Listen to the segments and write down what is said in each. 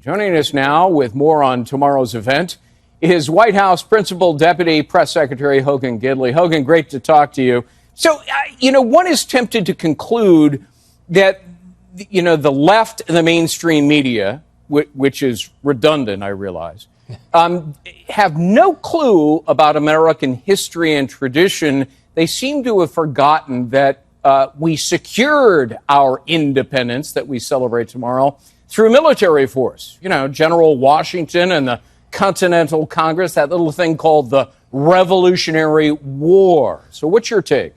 Joining us now with more on tomorrow's event is White House Principal Deputy Press Secretary Hogan Gidley. Hogan, great to talk to you. So, one is tempted to conclude that, the left and the mainstream media, which is redundant, I realize, have no clue about American history and tradition. They seem to have forgotten that we secured our independence that we celebrate tomorrow through military force. General Washington and the Continental Congress, that little thing called the Revolutionary War. So what's your take?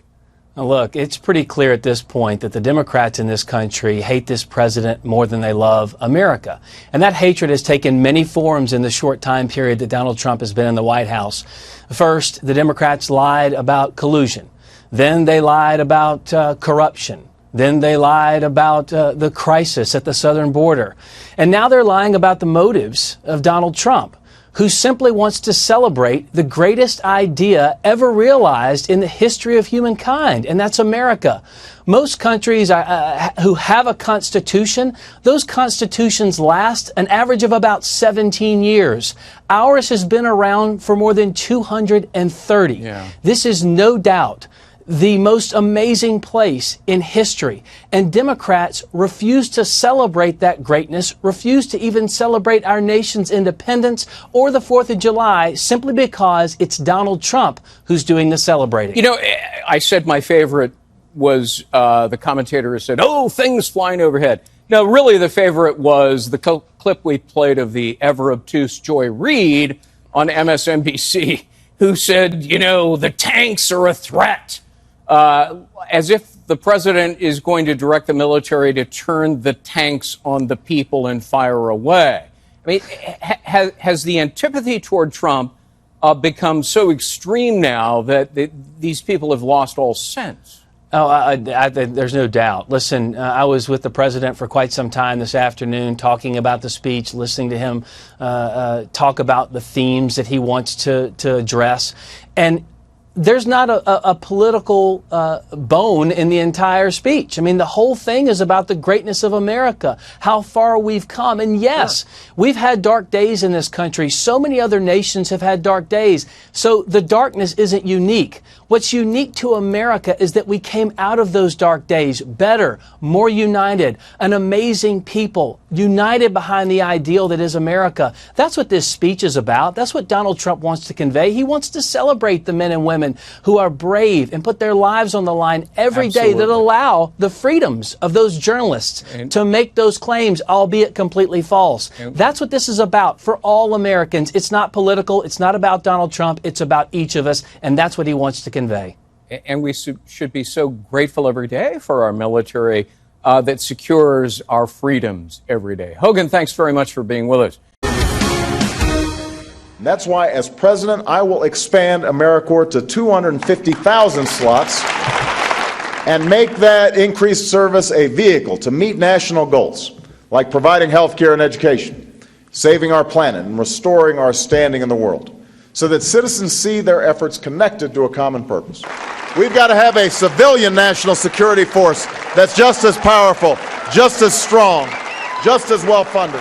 Look, it's pretty clear at this point that the Democrats in this country hate this president more than they love America. And that hatred has taken many forms in the short time period that Donald Trump has been in the White House. First, the Democrats lied about collusion. Then they lied about corruption. Then they lied about the crisis at the southern border. And now they're lying about the motives of Donald Trump, who simply wants to celebrate the greatest idea ever realized in the history of humankind, and that's America. Most countries who have a constitution, those constitutions last an average of about 17 years. Ours has been around for more than 230. Yeah. This is no doubt the most amazing place in history. And Democrats refuse to celebrate that greatness, refuse to even celebrate our nation's independence or the 4th of July simply because it's Donald Trump who's doing the celebrating. I said my favorite was the commentator who said, "Oh, things flying overhead." No, really the favorite was the clip we played of the ever obtuse Joy Reid on MSNBC, who said, the tanks are a threat. As if the president is going to direct the military to turn the tanks on the people and fire away. I mean, has the antipathy toward Trump become so extreme now that these people have lost all sense? Oh, there's no doubt. Listen, I was with the president for quite some time this afternoon talking about the speech, listening to him talk about the themes that he wants to address. And there's not a political bone in the entire speech. I mean, the whole thing is about the greatness of America, how far we've come. And yes, we've had dark days in this country. So many other nations have had dark days. So the darkness isn't unique. What's unique to America is that we came out of those dark days better, more united, an amazing people, united behind the ideal that is America. That's what this speech is about. That's what Donald Trump wants to convey. He wants to celebrate the men and women who are brave and put their lives on the line every day that allow the freedoms of those journalists to make those claims, albeit completely false. That's what this is about for all Americans. It's not political. It's not about Donald Trump. It's about each of us, and that's what he wants to convey. And we should be so grateful every day for our military that secures our freedoms every day. Hogan, thanks very much for being with us. And that's why, as president, I will expand AmeriCorps to 250,000 slots and make that increased service a vehicle to meet national goals, like providing health care and education, saving our planet, and restoring our standing in the world, so that citizens see their efforts connected to a common purpose. We've got to have a civilian national security force that's just as powerful, just as strong, just as well-funded.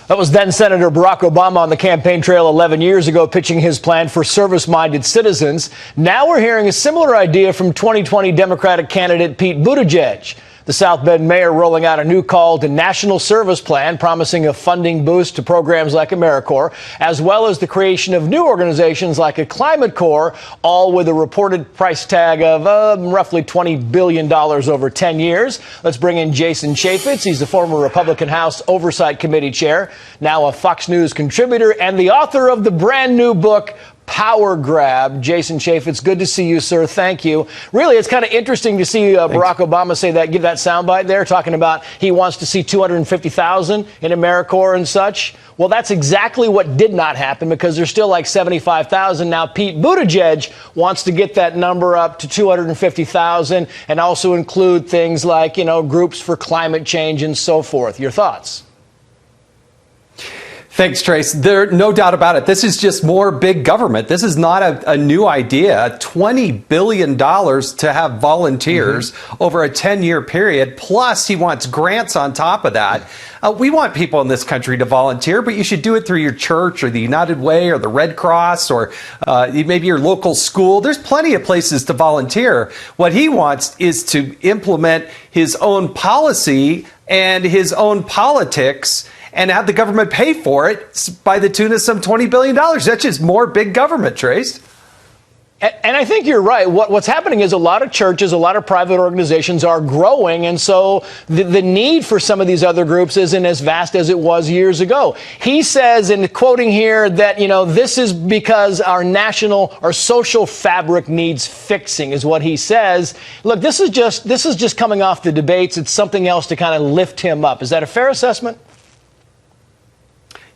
That was then Senator Barack Obama on the campaign trail 11 years ago, pitching his plan for service-minded citizens. Now we're hearing a similar idea from 2020 Democratic candidate Pete Buttigieg. The South Bend mayor rolling out a new call to national service plan, promising a funding boost to programs like AmeriCorps, as well as the creation of new organizations like a Climate Corps, all with a reported price tag of roughly $20 billion over 10 years. Let's bring in Jason Chaffetz. He's the former Republican House Oversight Committee chair, now a Fox News contributor, and the author of the brand new book, Power Grab. Jason Chaffetz, good to see you, sir. Thank you. Really, it's kind of interesting to see Barack Obama say that, give that soundbite there, talking about he wants to see 250,000 in AmeriCorps and such. Well, that's exactly what did not happen, because there's still like 75,000. Now, Pete Buttigieg wants to get that number up to 250,000 and also include things like, groups for climate change and so forth. Your thoughts? Thanks, Trace. There's no doubt about it. This is just more big government. This is not a new idea. $20 billion to have volunteers over a 10-year period. Plus, he wants grants on top of that. We want people in this country to volunteer, but you should do it through your church or the United Way or the Red Cross or maybe your local school. There's plenty of places to volunteer. What he wants is to implement his own policy and his own politics and have the government pay for it by the tune of some $20 billion. That's just more big government, Trace. And I think you're right. What's happening is a lot of churches, a lot of private organizations are growing, and so the need for some of these other groups isn't as vast as it was years ago. He says, and quoting here, that, this is because our social fabric needs fixing, is what he says. Look, this is just coming off the debates. It's something else to kind of lift him up. Is that a fair assessment?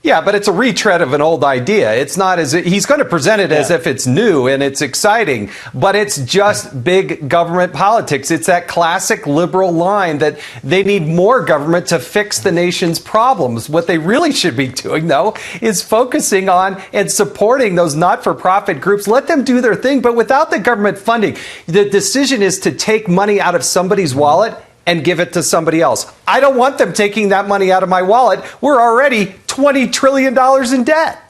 Yeah, but it's a retread of an old idea. It's not as he's going to present it as if it's new and it's exciting, but it's just big government politics. It's that classic liberal line that they need more government to fix the nation's problems. What they really should be doing, though, is focusing on and supporting those not-for-profit groups. Let them do their thing, but without the government funding, the decision is to take money out of somebody's wallet and give it to somebody else. I don't want them taking that money out of my wallet. We're already $20 trillion in debt.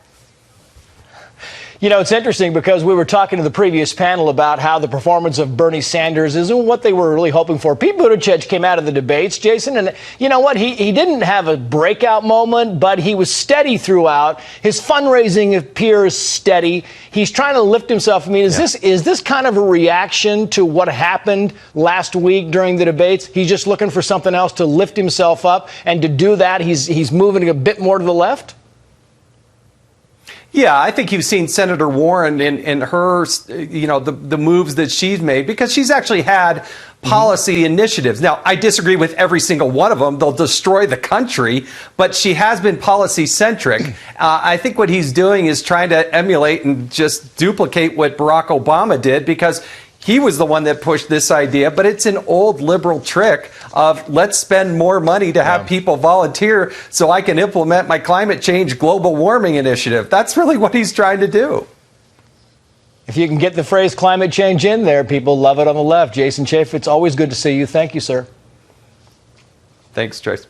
It's interesting because we were talking to the previous panel about how the performance of Bernie Sanders isn't what they were really hoping for. Pete Buttigieg came out of the debates, Jason, and you know what? He didn't have a breakout moment, but he was steady throughout. His fundraising appears steady. He's trying to lift himself. I mean, is this kind of a reaction to what happened last week during the debates? He's just looking for something else to lift himself up, and to do that, he's moving a bit more to the left? Yeah, I think you've seen Senator Warren in her, the moves that she's made, because she's actually had policy initiatives. Now, I disagree with every single one of them. They'll destroy the country, but she has been policy centric. I think what he's doing is trying to emulate and just duplicate what Barack Obama did, because he was the one that pushed this idea, but it's an old liberal trick of let's spend more money to have people volunteer so I can implement my climate change global warming initiative. That's really what he's trying to do. If you can get the phrase climate change in there, people love it on the left. Jason Chaffetz, it's always good to see you. Thank you, sir. Thanks, Trace.